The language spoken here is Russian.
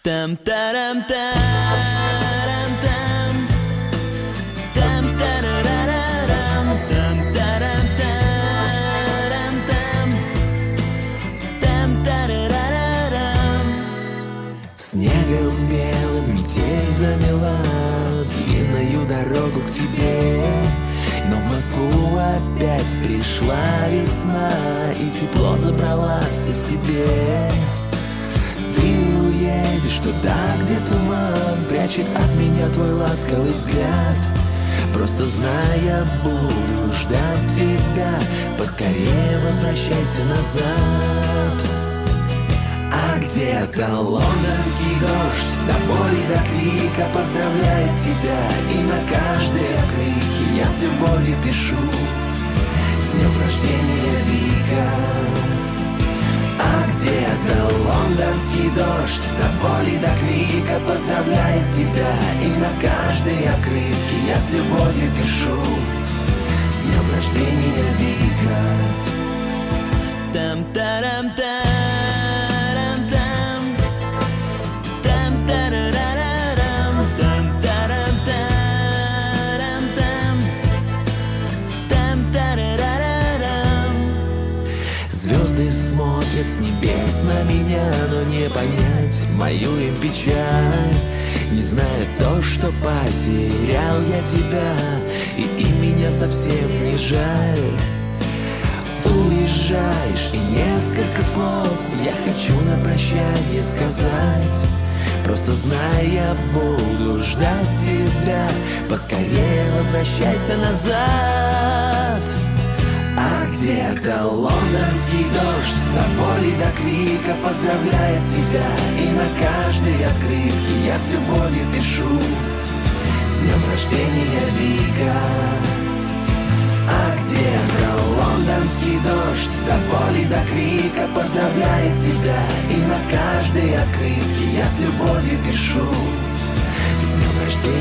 Там-тарам-тарам-там. Там-тарарарарам. Там-тарам-тарам-там. Там-тарарарарам. Снегом белым метель замела длинную дорогу к тебе. Но в Москву опять пришла весна, и тепло забрала все себе. Ты уедешь туда, где туман прячет от меня твой ласковый взгляд. Просто знай, я буду ждать тебя, поскорее возвращайся назад. А где-то лондонский дождь до боли, до крика поздравляет тебя. И на каждой открытке я с любовью пишу: с днем рождения, Вика. А где-то лондонский дождь до боли, до крика поздравляет тебя. И на каждой открытке я с любовью пишу: с днем рождения, Вика. Там-тарам-тарам. Там-тарарарарам. Там-тарам-тарам-там. Там-тарарарарам. Звезды смотрят с небес на меня, но не понять мою им печаль. Не зная то, что потерял я тебя, и им меня совсем не жаль. Уезжаешь, и несколько слов я хочу на прощание сказать. Просто знай, я буду ждать тебя, поскорее возвращайся назад. А где-то лондонский дождь до боли, до крика поздравляет тебя. И на каждой открытке я с любовью пишу: с днем рождения, Вика. А где-то лондонский дождь до боли, до крика поздравляет тебя. И на каждой открытке я с любовью пишу: с днем рождения.